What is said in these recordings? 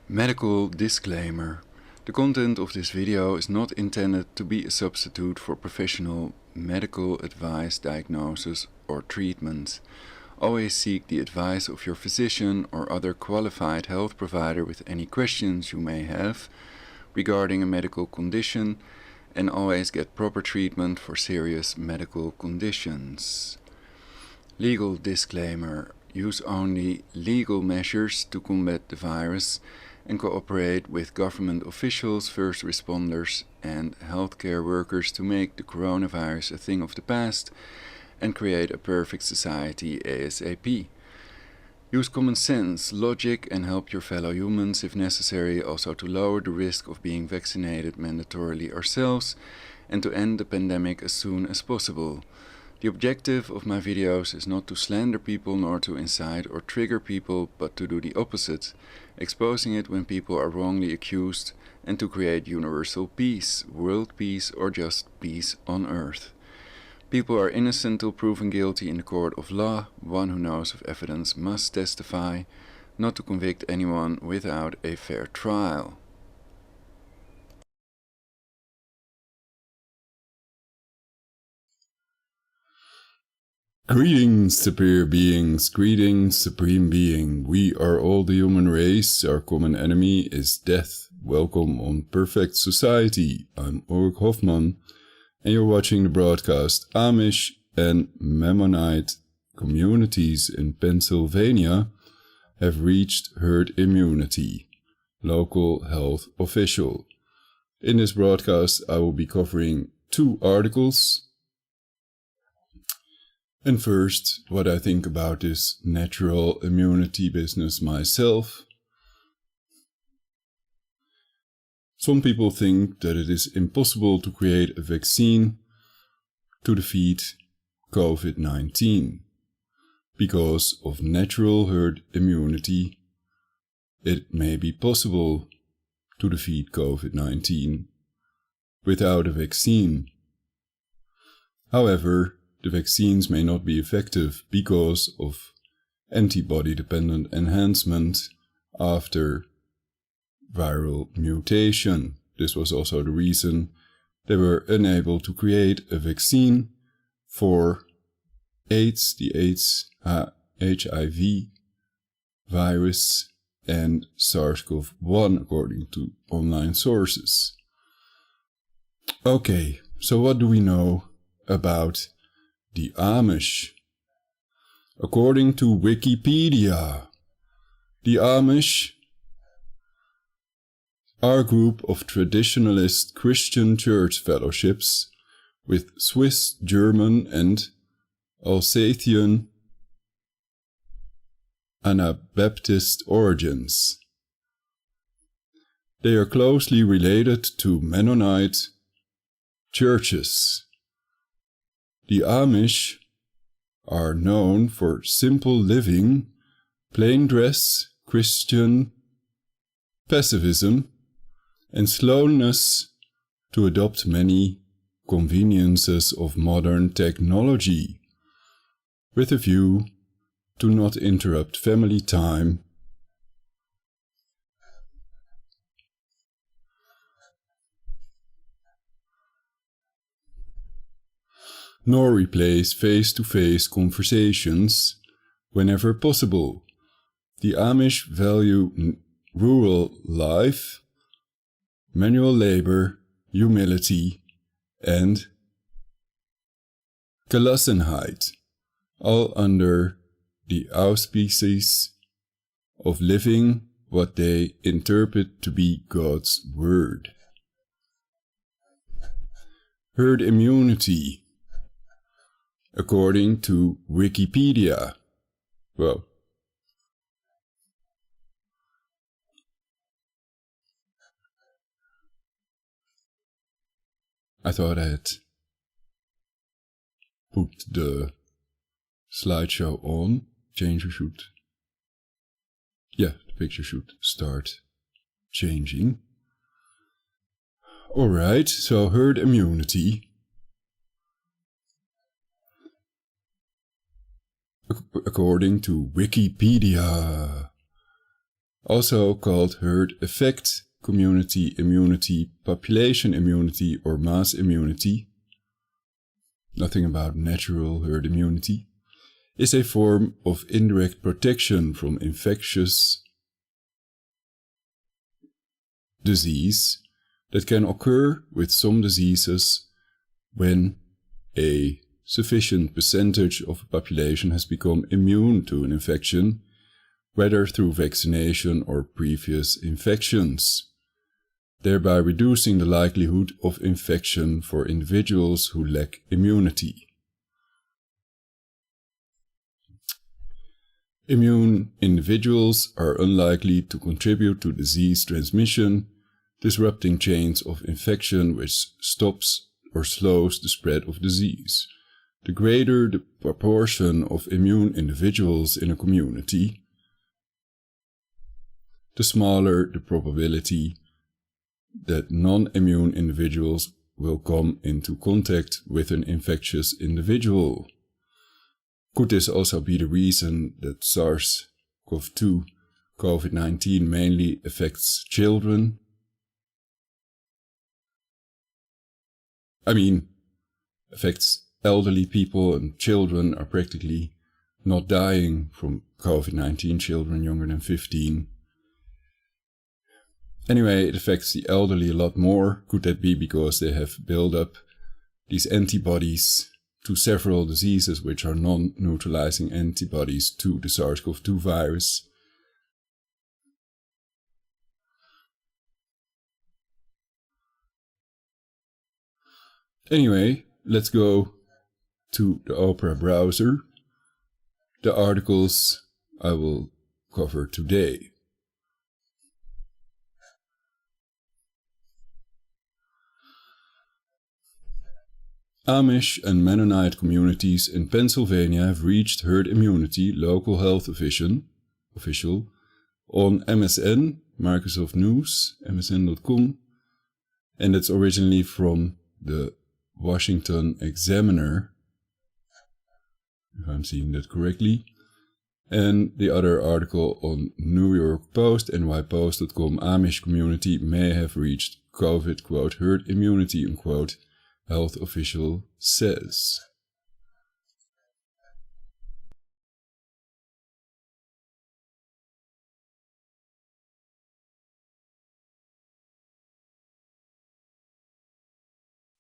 Medical disclaimer. The content of this video is not intended to be a substitute for professional medical advice, diagnosis or treatment. Always seek the advice of your physician or other qualified health provider with any questions you may have regarding a medical condition, and always get proper treatment for serious medical conditions. Legal disclaimer. Use only legal measures to combat the virus and cooperate with government officials, first responders and healthcare workers to make the coronavirus a thing of the past and create a perfect society ASAP. Use common sense, logic and help your fellow humans if necessary, also to lower the risk of being vaccinated mandatorily ourselves and to end the pandemic as soon as possible. The objective of my videos is not to slander people nor to incite or trigger people, but to do the opposite, exposing it when people are wrongly accused and to create universal peace, world peace or just peace on earth. People are innocent till proven guilty in the court of law. One who knows of evidence must testify, not to convict anyone without a fair trial. Greetings, superior beings, greetings, supreme being. We are all the human race. Our common enemy is death. Welcome on Perfect Society. I'm Ulrich Hoffman, and you're watching the broadcast. Amish and Mennonite communities in Pennsylvania have reached herd immunity. Local health official. In this broadcast, I will be covering 2 articles. And first, what I think about this natural immunity business myself. Some people think that it is impossible to create a vaccine to defeat COVID-19. Because of natural herd immunity, it may be possible to defeat COVID-19 without a vaccine. However, the vaccines may not be effective because of antibody-dependent enhancement after viral mutation. This was also the reason they were unable to create a vaccine for AIDS, the HIV virus, and SARS-CoV-1, according to online sources. Okay, so what do we know about the Amish? According to Wikipedia, the Amish are a group of traditionalist Christian church fellowships with Swiss, German and Alsatian Anabaptist origins. They are closely related to Mennonite churches. The Amish are known for simple living, plain dress, Christian pacifism, and slowness to adopt many conveniences of modern technology, with a view to not interrupt family time nor replace face-to-face conversations whenever possible. The Amish value rural life, manual labor, humility, and Gelassenheit, all under the auspices of living what they interpret to be God's word. Herd immunity. According to Wikipedia. Well, I thought I had put the slideshow on. Changer should. Yeah, the picture should start changing. Alright, so herd immunity. According to Wikipedia, also called herd effect, community immunity, population immunity, or mass immunity, nothing about natural herd immunity, is a form of indirect protection from infectious disease that can occur with some diseases when a sufficient percentage of a population has become immune to an infection, whether through vaccination or previous infections, thereby reducing the likelihood of infection for individuals who lack immunity. Immune individuals are unlikely to contribute to disease transmission, disrupting chains of infection which stops or slows the spread of disease. The greater the proportion of immune individuals in a community, the smaller the probability that non-immune individuals will come into contact with an infectious individual. Could this also be the reason that SARS-CoV-2, COVID-19, mainly affects children? Affects elderly people, and children are practically not dying from COVID-19, children younger than 15. Anyway, it affects the elderly a lot more. Could that be because they have built up these antibodies to several diseases which are non-neutralizing antibodies to the SARS-CoV-2 virus? Anyway, let's go to the Opera browser, the articles I will cover today. Amish and Mennonite communities in Pennsylvania have reached herd immunity, local health official, on MSN, Microsoft News, msn.com, and it's originally from the Washington Examiner, if I'm seeing that correctly, and the other article on New York Post, nypost.com. Amish community may have reached COVID, quote, herd immunity, unquote, health official says.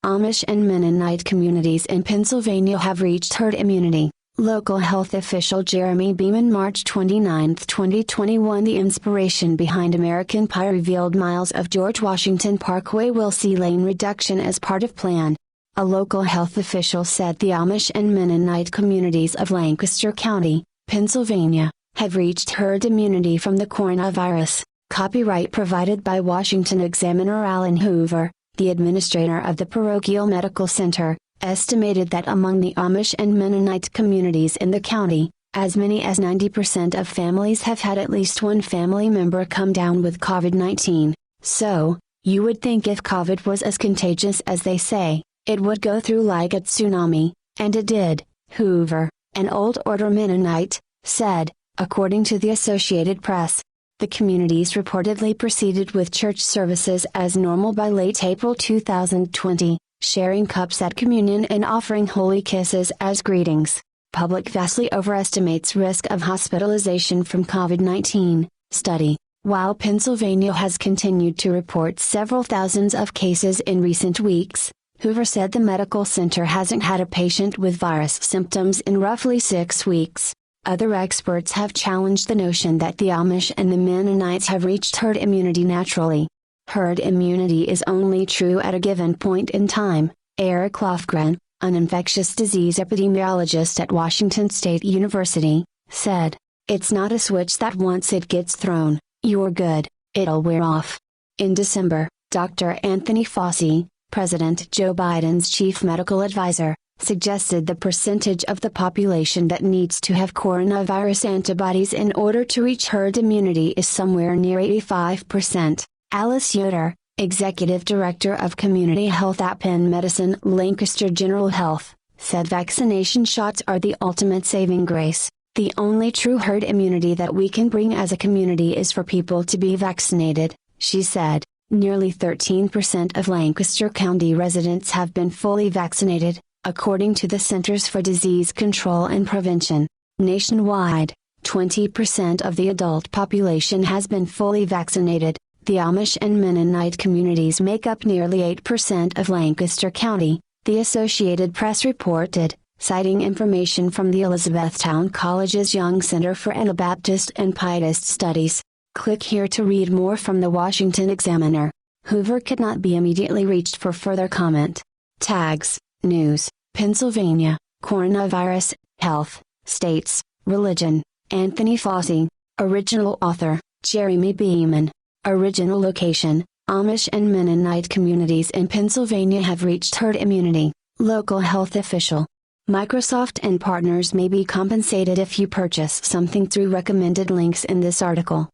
Amish and Mennonite communities in Pennsylvania have reached herd immunity, local health official Jeremy Beeman. March 29, 2021. The inspiration behind American Pie revealed miles of George Washington Parkway will see lane reduction as part of plan. A local health official said the Amish and Mennonite communities of Lancaster County, Pennsylvania, have reached herd immunity from the coronavirus. Copyright provided by Washington Examiner. Alan Hoover, the administrator of the parochial medical center, estimated that among the Amish and Mennonite communities in the county, as many as 90% of families have had at least one family member come down with COVID-19. So, you would think if COVID was as contagious as they say, it would go through like a tsunami, and it did, Hoover, an Old Order Mennonite, said, according to the Associated Press. The communities reportedly proceeded with church services as normal by late April 2020, sharing cups at communion and offering holy kisses as greetings. Public vastly overestimates risk of hospitalization from COVID-19, study. While Pennsylvania has continued to report several thousands of cases in recent weeks, Hoover said the medical center hasn't had a patient with virus symptoms in roughly 6 weeks. Other experts have challenged the notion that the Amish and the Mennonites have reached herd immunity naturally. Herd immunity is only true at a given point in time, Eric Lofgren, an infectious disease epidemiologist at Washington State University, said. It's not a switch that once it gets thrown, you're good, it'll wear off. In December, Dr. Anthony Fauci, President Joe Biden's chief medical advisor, suggested the percentage of the population that needs to have coronavirus antibodies in order to reach herd immunity is somewhere near 85%. Alice Yoder, Executive Director of Community Health at Penn Medicine Lancaster General Health, said vaccination shots are the ultimate saving grace. The only true herd immunity that we can bring as a community is for people to be vaccinated, she said. Nearly 13% of Lancaster County residents have been fully vaccinated, according to the Centers for Disease Control and Prevention. Nationwide, 20% of the adult population has been fully vaccinated. The Amish and Mennonite communities make up nearly 8% of Lancaster County, the Associated Press reported, citing information from the Elizabethtown College's Young Center for Anabaptist and Pietist Studies. Click here to read more from the Washington Examiner. Hoover could not be immediately reached for further comment. Tags, News, Pennsylvania, Coronavirus, Health, States, Religion, Anthony Fauci. Original author, Jeremy Beeman. Original location, Amish and Mennonite communities in Pennsylvania have reached herd immunity. Local health official. Microsoft and partners may be compensated if you purchase something through recommended links in this article.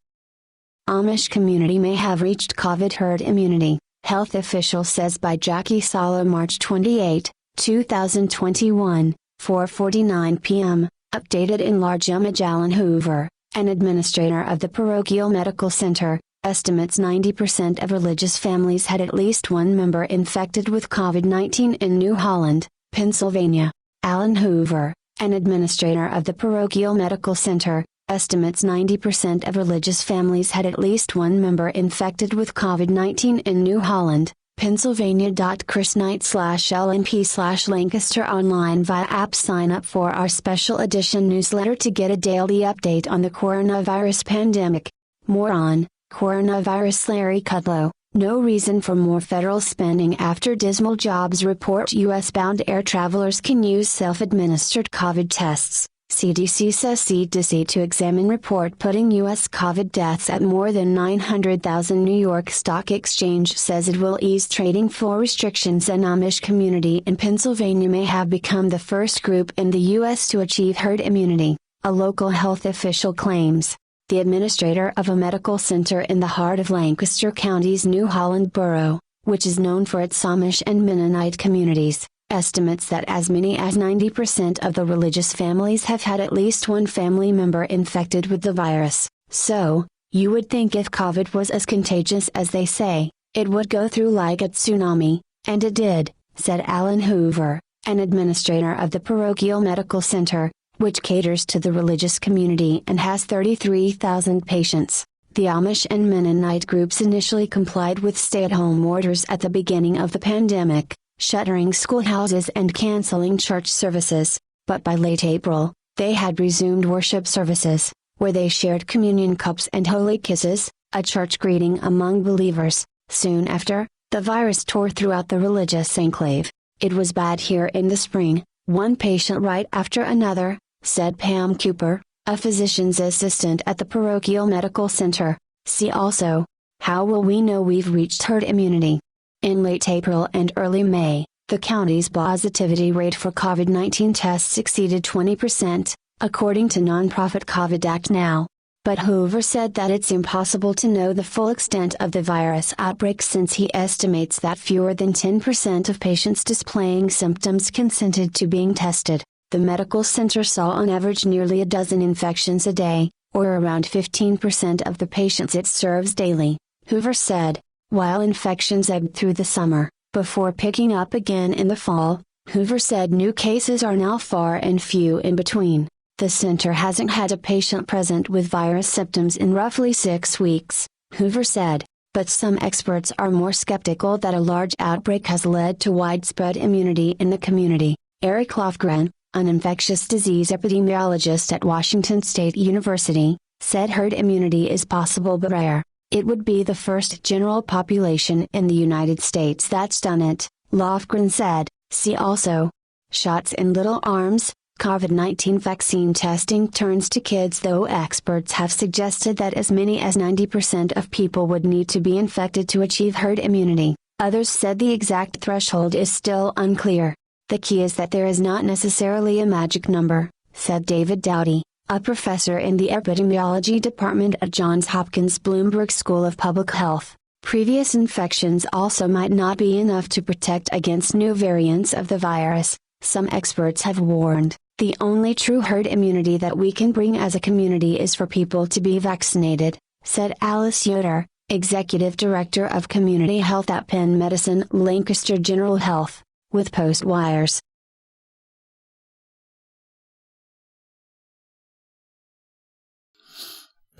Amish community may have reached COVID herd immunity, health official says by Jackie Sala March 28, 2021, 4:49 p.m., updated in large image. Alan Hoover, an administrator of the Parochial Medical Center, estimates 90% of religious families had at least one member infected with COVID-19 in New Holland, Pennsylvania. Alan Hoover, an administrator of the Parochial Medical Center, estimates 90% of religious families had at least one member infected with COVID-19 in New Holland, Pennsylvania. ChrisKnight/LNP/Lancaster online via app. Sign up for our special edition newsletter to get a daily update on the coronavirus pandemic. More on coronavirus. Larry Kudlow. No reason for more federal spending after dismal jobs report. U.S.-bound air travelers can use self-administered COVID tests. CDC says CDC to examine report putting U.S. COVID deaths at more than 900,000. New York Stock Exchange says it will ease trading floor restrictions. An Amish community in Pennsylvania may have become the first group in the U.S. to achieve herd immunity, a local health official claims. The administrator of a medical center in the heart of Lancaster County's New Holland borough, which is known for its Amish and Mennonite communities, estimates that as many as 90% of the religious families have had at least one family member infected with the virus. So, you would think if COVID was as contagious as they say, it would go through like a tsunami, and it did, said Alan Hoover, an administrator of the Parochial Medical Center, which caters to the religious community and has 33,000 patients. The Amish and Mennonite groups initially complied with stay-at-home orders at the beginning of the pandemic, shuttering schoolhouses and canceling church services, but by late April, they had resumed worship services, where they shared communion cups and holy kisses, a church greeting among believers. Soon after, the virus tore throughout the religious enclave. It was bad here in the spring, one patient right after another, said Pam Cooper, a physician's assistant at the Parochial Medical Center. See also, how will we know we've reached herd immunity? In late April and early May, the county's positivity rate for COVID-19 tests exceeded 20%, according to nonprofit COVID Act Now. But Hoover said that it's impossible to know the full extent of the virus outbreak since he estimates that fewer than 10% of patients displaying symptoms consented to being tested. The medical center saw on average nearly a dozen infections a day, or around 15% of the patients it serves daily, Hoover said. While infections ebbed through the summer, before picking up again in the fall, Hoover said new cases are now far and few in between. The center hasn't had a patient present with virus symptoms in roughly 6 weeks, Hoover said, but some experts are more skeptical that a large outbreak has led to widespread immunity in the community. Eric Lofgren, an infectious disease epidemiologist at Washington State University, said herd immunity is possible but rare. It would be the first general population in the United States that's done it, Lofgren said. See also, shots in little arms, COVID-19 vaccine testing turns to kids. Though experts have suggested that as many as 90% of people would need to be infected to achieve herd immunity, others said the exact threshold is still unclear. The key is that there is not necessarily a magic number, said David Dowdy, a professor in the epidemiology department at Johns Hopkins Bloomberg School of Public Health. Previous infections also might not be enough to protect against new variants of the virus, some experts have warned. The only true herd immunity that we can bring as a community is for people to be vaccinated, said Alice Yoder, Executive Director of Community Health at Penn Medicine Lancaster General Health, with Postwires.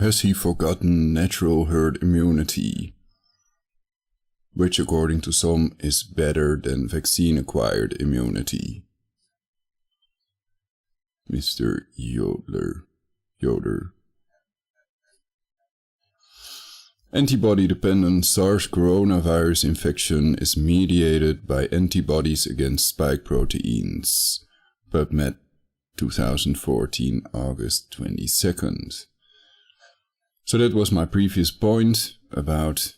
Has he forgotten natural herd immunity, which according to some is better than vaccine-acquired immunity? Mr. Yoder. Antibody-dependent SARS coronavirus infection is mediated by antibodies against spike proteins. PubMed 2014, August 22nd. So that was my previous point about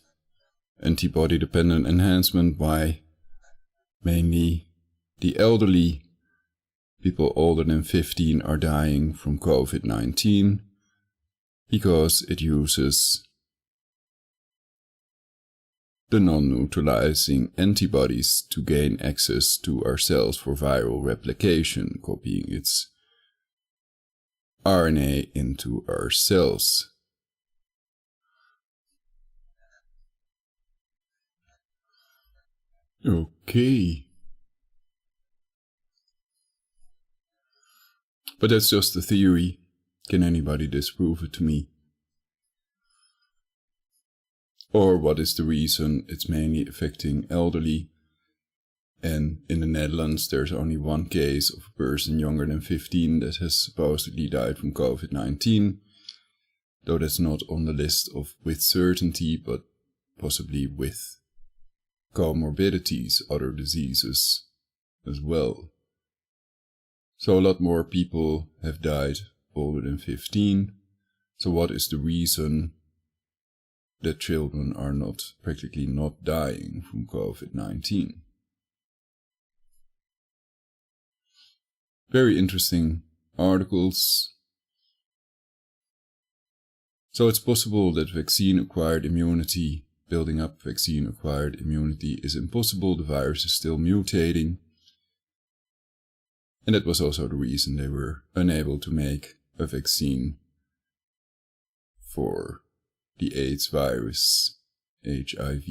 antibody-dependent enhancement, why mainly the elderly, people older than 15, are dying from COVID-19, because it uses the non-neutralizing antibodies to gain access to our cells for viral replication, copying its RNA into our cells. Okay. But that's just a theory. Can anybody disprove it to me? Or what is the reason it's mainly affecting elderly? And in the Netherlands there's only one case of a person younger than 15 that has supposedly died from COVID-19. Though that's not on the list of with certainty, but possibly with comorbidities, other diseases as well. So a lot more people have died older than 15. So what is the reason that children are practically not dying from COVID-19? Very interesting articles. So it's possible that building up vaccine-acquired immunity is impossible. The virus is still mutating. And that was also the reason they were unable to make a vaccine for the AIDS virus, HIV,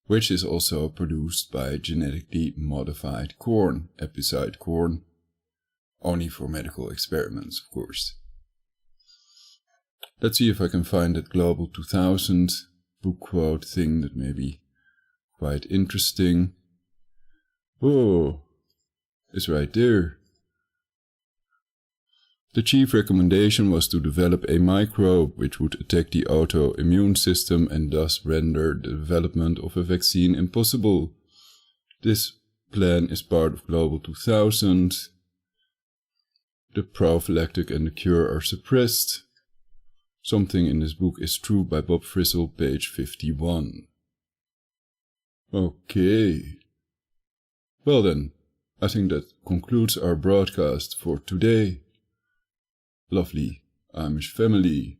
which is also produced by genetically modified corn, epicide corn, only for medical experiments, of course. Let's see if I can find that Global 2000 book quote thing that may be quite interesting. Oh, it's right there. The chief recommendation was to develop a microbe which would attack the autoimmune system and thus render the development of a vaccine impossible. This plan is part of Global 2000. The prophylactic and the cure are suppressed. Something in this book is true by Bob Frissell, page 51. Okay. Well then, I think that concludes our broadcast for today. Lovely Amish family.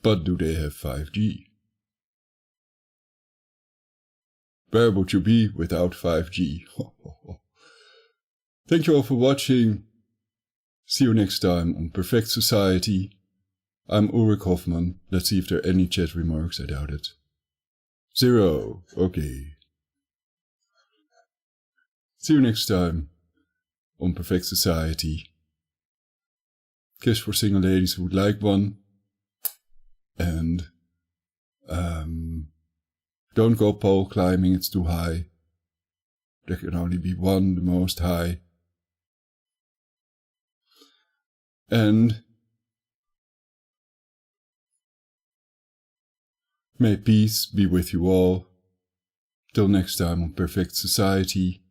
But do they have 5G? Where would you be without 5G? Thank you all for watching. See you next time on Perfect Society. I'm Ulrich Hoffman. Let's see if there are any chat remarks. I doubt it. 0. Okay. See you next time on Perfect Society. Kiss for single ladies who would like one. And don't go pole climbing, it's too high. There can only be one, the most high. And may peace be with you all. Till next time on Perfect Society.